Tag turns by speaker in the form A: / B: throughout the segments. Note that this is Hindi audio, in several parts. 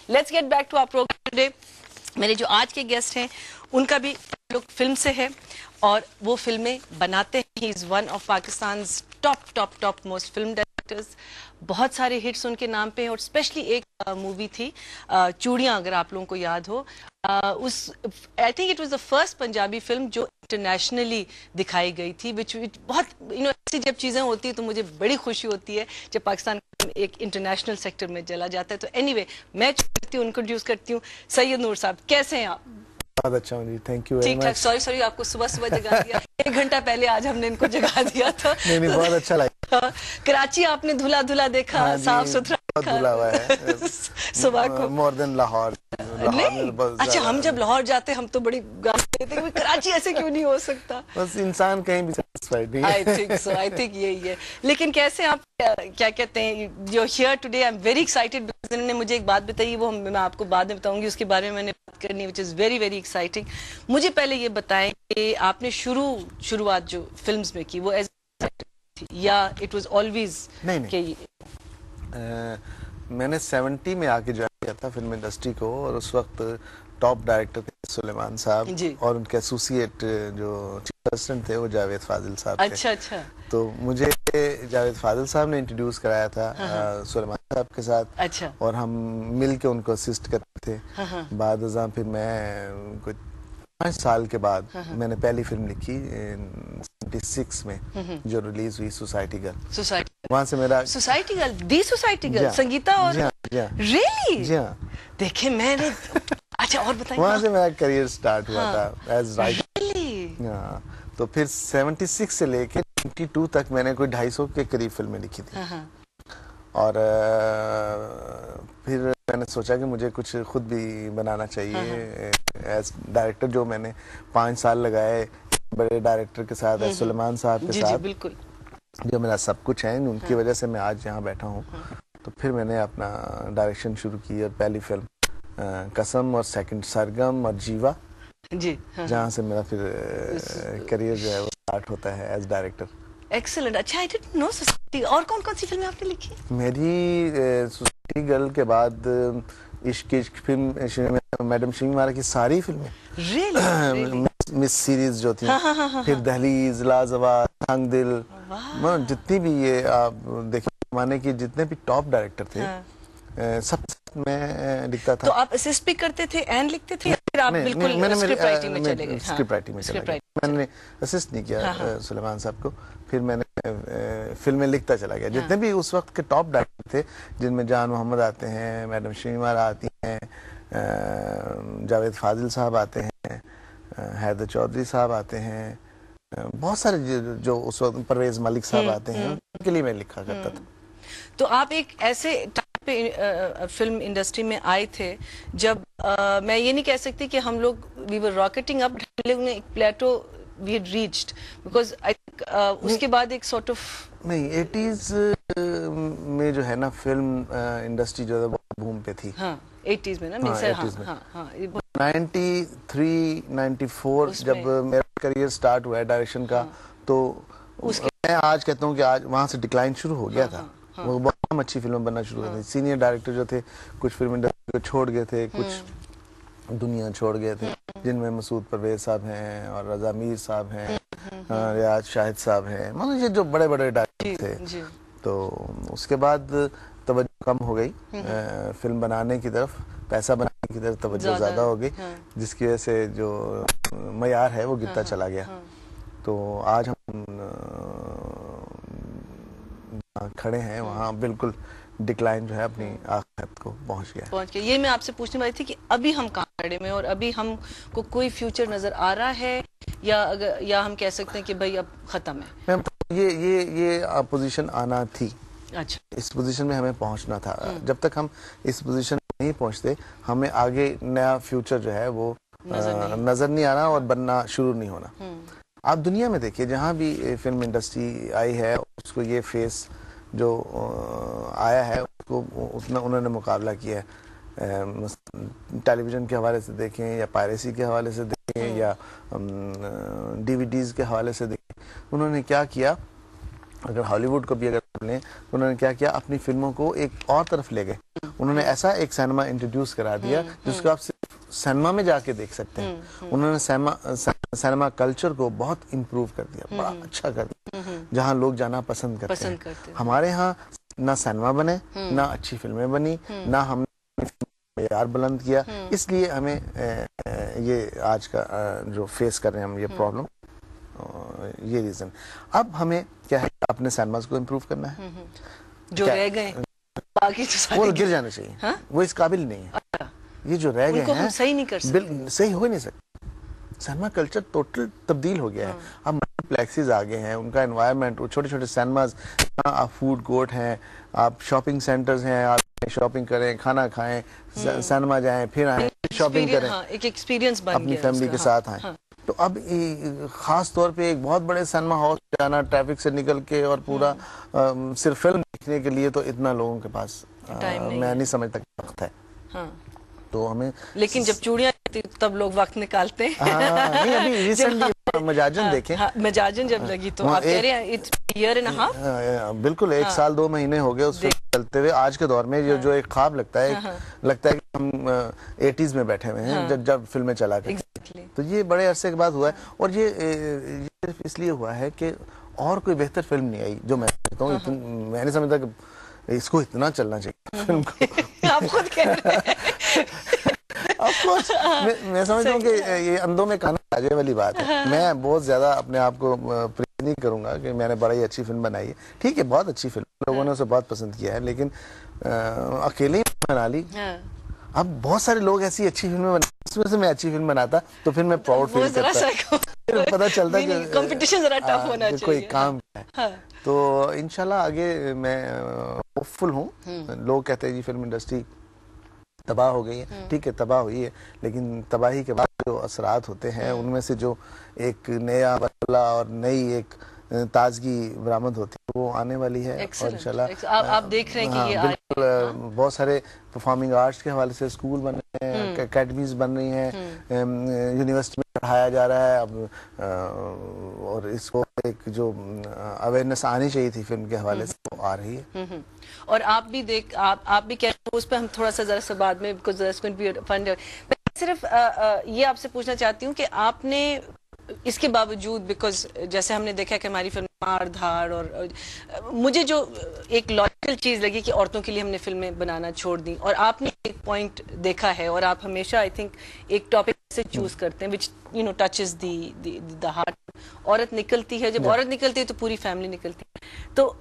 A: Let's get back to our program today. मेरे जो आज के गेस्ट हैं उनका भी लोग फिल्म से है और वो फिल्में बनाते हैं। He is one of Pakistan top most film directors. बहुत सारे हिट्स उनके नाम पे हैं और स्पेशली एक मूवी थी चूड़ियां, अगर आप लोगों को याद हो। उस I think it was the first Punjabi film जो इंटरनेशनली दिखाई गई थी। विच बहुत ऐसी जब चीजें होती है तो मुझे बड़ी खुशी होती है जब पाकिस्तान एक इंटरनेशनल सेक्टर में चला जाता है। तो एनीवे मैं करती हूँ, इंट्रोड्यूस करती हूँ सैयद नूर साहब। कैसे हैं आप?
B: बहुत अच्छा हूँ जी, थैंक यू वेरी मच।
A: ठीक ठाक। सॉरी आपको सुबह जगा दिया। 1 घंटा पहले आज हमने इनको जगा दिया था।
B: नहीं बहुत अच्छा लगा।
A: कराची आपने धुला देखा,
B: हाँ
A: साफ सुथरा
B: धुला हुआ है
A: सुबह को।
B: More than Lahore.
A: नहीं अच्छा, हम जब लाहौर जाते हम तो बड़ी गाली देते हैं, कराची ऐसे क्यों नहीं हो सकता।
B: बस इंसान कहीं भी सेटिस्फाइड नहीं है।
A: आई थिंक यही है। लेकिन कैसे आप क्या कहते हैं जो here today, I am very excited. इन्होंने मुझे एक बात बताई, वो मैं आपको बाद में बताऊंगी, उसके बारे में मैंने बात करनी है, which is very very exciting. मुझे पहले ये बताएं कि आपने शुरुआत जो फिल्म्स में की वो एज थी या इट वाज ऑलवेज?
B: नहीं मैंने 70 में आके ज्वाइन किया था फिल्म इंडस्ट्री को और उस वक्त टॉप डायरेक्टर थे सुलेमान साहब और उनके एसोसिएट जो चीफ असिस्टेंट थे वो जावेद फाजिल साहब थे।
A: अच्छा।
B: तो मुझे जावेद फाजिल साहब ने इंट्रोड्यूस कराया था सुलेमान साहब के साथ। अच्छा। और हम मिल के उनको असिस्ट करते थे। बाद फिर मैं कुछ 5 साल के बाद मैंने पहली फिल्म लिखी 76 में जो रिलीज हुई सोसाइटी गर्ल। वहाँ से मेरा
A: society girl, the society girl, Sangeeta और रियली
B: जी हाँ
A: देखे मैंने। अच्छा और बताइए।
B: वहाँ से मेरा करियर स्टार्ट हुआ था एज राइटर। तो फिर 76 से लेके 92 तक मैंने कोई 250 के करीब फिल्में लिखी थी। और फिर मैंने सोचा कि मुझे कुछ खुद भी बनाना चाहिए एज डायरेक्टर। जो मैंने 5 साल लगाए बड़े डायरेक्टर के साथ, सुलेमान साहब के साथ,
A: बिल्कुल
B: जो मेरा सब कुछ है, उनकी वजह से मैं आज यहाँ बैठा हूँ। तो फिर मैंने अपना डायरेक्शन शुरू की और पहली फिल्म कसम और सेकंड सरगम और जीवा
A: जी,
B: जहाँ से मेरा फिर करियर जो है वो स्टार्ट होता है एज डायरेक्टर।
A: एक्सीलेंट। अच्छा, आई डिडंट नो सोसाइटी। और कौन कौन सी फिल्में आपने लिखी?
B: मेरी सोसाइटी गर्ल के बाद इश्क फिल्म, मैडम शिंगमारा की सारी फिल्में,
A: really?
B: मिस सीरीज जो थी, फिर दहलीज, लाजवाब, तंग दिल, जितनी भी ये आप देखिए माने कि जितने भी टॉप डायरेक्टर थे सब मैं लिखता था।
A: तो आप असिस्ट भी करते थे एंड लिखते थे या फिर आप बिल्कुल स्क्रिप्ट राइटिंग में चले गए?
B: स्क्रिप्ट राइटिंग में चले गए। मैंने असिस्ट नहीं किया सुलेमान साहब को। फिर मैंने फिल्में लिखता चला गया। जितने भी उस वक्त के टॉप डायरेक्टर थे, जिनमें जान मोहम्मद आते हैं, मैडम शिंगमारा आती हैं, जावेद फाजिल साहब आते हैं, हैदर चौधरी साहब आते हैं, बहुत सारे जो उस वक्त परवेज मलिक साहब आते हैं, उनके लिए मैं लिखा करता था।
A: तो आप एक ऐसे टाइप पे फिल्म इंडस्ट्री में आए थे जब मैं ये नहीं कह सकती कि हम लोग वी वर रॉकेटिंग अप, एक plateau we had reached, because I think उसके बाद एक सॉर्ट ऑफ
B: नहीं 80s में जो है ना फिल्म इंडस्ट्री जो है बहुत बूम पे थी।
A: 80s में ना,
B: 93 94 जब मेरा करियर स्टार्ट हुआ है डायरेक्शन का, तो मैं आज कहता हूँ कि आज वहाँ से डिक्लाइन शुरू हो गया था। वो बहुत अच्छी फिल्म बनना शुरू हो गई थी। सीनियर डायरेक्टर जो थे कुछ फिल्म इंडस्ट्री को छोड़ गए थे, कुछ दुनिया छोड़ गए थे, जिनमें मसूद परवेज साहब हैं और रजा मीर साहब हैं, रियाज शाहिद साहब हैं, मतलब ये जो बड़े बड़े डायरेक्टर थे। तो उसके बाद तवज्जो कम हो गई फिल्म बनाने की तरफ, पैसा बनाने की तरफ तवज्जो ज्यादा हो गई, जिसकी वजह से जो मयार है वो गिरता चला गया। तो आज हम खड़े हैं वहाँ बिल्कुल डिक्लाइन जो है अपनी आखिरत को पहुँच गया।
A: ये मैं आपसे पूछने वाली थी कि अभी हम कहाँ खड़े में और अभी हमको कोई फ्यूचर नजर आ रहा है या हम कह सकते हैं कि भाई अब खत्म है?
B: ये पोजीशन आना थी।
A: अच्छा,
B: इस पोजीशन में हमें पहुंचना था। जब तक हम इस पोजीशन में नहीं पहुंचते, हमें आगे नया फ्यूचर जो है वो नजर नहीं आना और बनना शुरू नहीं होना। आप दुनिया में देखिए, जहाँ भी फिल्म इंडस्ट्री आई है उसको ये फेस जो आया है उसको उतना उन्होंने मुकाबला किया है। टेलीविजन के हवाले से देखें या पायरेसी के हवाले से देखें या डीवीडीज के हवाले से देखें, उन्होंने क्या किया अगर हॉलीवुड को भी अगर लें तो उन्होंने क्या किया, अपनी फिल्मों को एक और तरफ ले गए। उन्होंने ऐसा एक सिनेमा इंट्रोड्यूस करा दिया जिसको आप सिर्फ सिनेमा में जाके देख सकते हैं। उन्होंने सिनेमा कल्चर को बहुत इम्प्रूव कर दिया, बड़ा अच्छा कर दिया, जहाँ लोग जाना पसंद करते हैं। हमारे यहाँ ना सिनेमा बने, ना अच्छी फिल्में बनी, ना हमने यार बुलंद किया। इसलिए हमें ये आज का जो फेस कर रहे हैं हम ये प्रॉब्लम, ये रीजन। अब हमें क्या है, अपने सिनेमास को इम्प्रूव करना है।
A: जो रह गए बाकी तो सारे
B: वो गिर जाने चाहिए। हाँ? वो इस काबिल नहीं है। ये जो रह गए हैं
A: हम सही नहीं कर सकते,
B: सही हो ही नहीं सकते। सिनेमा कल्चर टोटल तब्दील हो गया है। अब मल्टीप्लेक्सेस आ गए हैं, उनका एनवायरनमेंट, वो छोटे छोटे सिनेमास, आप फूड कोर्ट हैं, आप शॉपिंग सेंटर्स हैं, आप शॉपिंग करें, खाना खाएं, सिनेमा जाएं, फिर आए शॉपिंग करें,
A: एक एक्सपीरियंस बन
B: अपनी फैमिली के साथ आए। तो अब खास तौर पे एक बहुत बड़े सिनेमा हॉल जाना, ट्रैफिक से निकल के और पूरा सिर्फ फिल्म देखने के लिए, तो इतना लोगों के पास मैं नहीं समझता वक्त है। तो हमें, लेकिन
A: जब चूड़ियां तब लोग वक्त निकालते हैं।
B: नहीं, अभी रिसेंटली मजाजन देखें,
A: मजाजन जब लगी तो आप कह रहे हैं इट्स ईयर एंड हाफ,
B: बिल्कुल 1 साल 2 महीने हो गए उस फिल्म चलते हुए। आज के दौर में जो एक ख्वाब लगता है कि हम 80s में बैठे हुए हैं जब फिल्में चला करती। तो ये बड़े अरसे के बाद हुआ है, और ये सिर्फ इसलिए हुआ है कि और कोई बेहतर फिल्म नहीं आई, जो मैं कहता हूँ। मैं नहीं समझता कि इसको इतना चलना चाहिए फिल्म को।
A: आप खुद कह रहे हैं।
B: मैं समझता हूँ कि ये अंधों में काना राजे वाली बात है। मैं बहुत ज्यादा अपने आप को प्रेरित नहीं करूंगा कि मैंने बड़ी अच्छी फिल्म बनाई है। ठीक है, बहुत अच्छी फिल्म, लोगों ने उसे बहुत पसंद किया है, लेकिन अकेले ही बना ली। अब बहुत सारे लोग ऐसी अच्छी फिल्में बनाते, उसमें से मैं अच्छी फिल्म बनाता तो फिर मैं प्राउड फील करता, फिर पता चलता कि
A: कंपटीशन जरा टफ होना चाहिए,
B: कोई काम है। तो इंशाल्लाह आगे मैं होपफुल हूँ। लोग कहते हैं जी फिल्म इंडस्ट्री तबाह हो गई है, ठीक है तबाह हुई है, लेकिन तबाही के बाद जो असरात होते हैं उनमें से जो एक नया बदला और नई एक ताजगी बरामद होती है वो आने वाली है। और इंशाल्लाह
A: आप देख रहे हैं कि ये
B: बिल्कुल बहुत सारे परफॉर्मिंग आर्ट्स के हवाले से स्कूल बन रहे हैं, अकेडमीज बन रही हैं, यूनिवर्सिटी में पढ़ाया जा रहा है अब, और इसको एक जो अवेयरनेस आनी चाहिए थी फिल्म के हवाले से वो आ रही है।
A: और आप भी कह रहे हैं, उस पर हम थोड़ा सा जरा सा बाद में, मैं सिर्फ ये आपसे पूछना चाहती हूँ कि आपने इसके बावजूद, बिकॉज जैसे हमने देखा कि हमारी फिल्म मार धाड़, और मुझे जो एक लॉजिकल चीज लगी कि औरतों के लिए हमने फिल्में बनाना छोड़ दी, और आपने एक पॉइंट देखा है, और आप हमेशा आई थिंक एक टॉपिक से चूज करते हैं विच टचेस द हार्ट। औरत निकलती है, जब औरत निकलती है तो पूरी फैमिली निकलती है। तो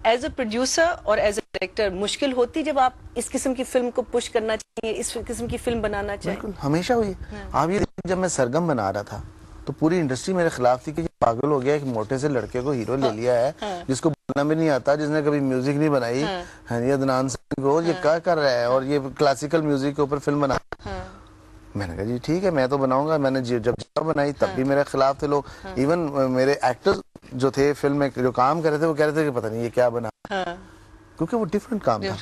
A: एज अ प्रोड्यूसर और एज अ डायरेक्टर मुश्किल होती जब आप इस किस्म की फिल्म को पुश करना चाहिए, इस किस्म की फिल्म बनाना चाहिए?
B: बिल्कुल, हमेशा हुई। आप ये देखिए, जब मैं सरगम बना रहा था तो पूरी इंडस्ट्री मेरे खिलाफ थी कि पागल हो गया, एक मोटे से लड़के को हीरो ले लिया है जिसको बोलना भी नहीं आता, जिसने कभी म्यूजिक नहीं बनाई, अदनान सिंह को, ये क्या कर रहा है, और ये क्लासिकल म्यूजिक के ऊपर फिल्म बना। मैंने कहा जी ठीक है, मैं तो बनाऊंगा। मैंने जब बनाई तब भी मेरे खिलाफ थे लोग। इवन मेरे एक्टर्स जो थे फिल्म में जो काम कर रहे थे वो कह रहे थे कि पता नहीं ये क्या बना, क्योंकि वो डिफरेंट काम था।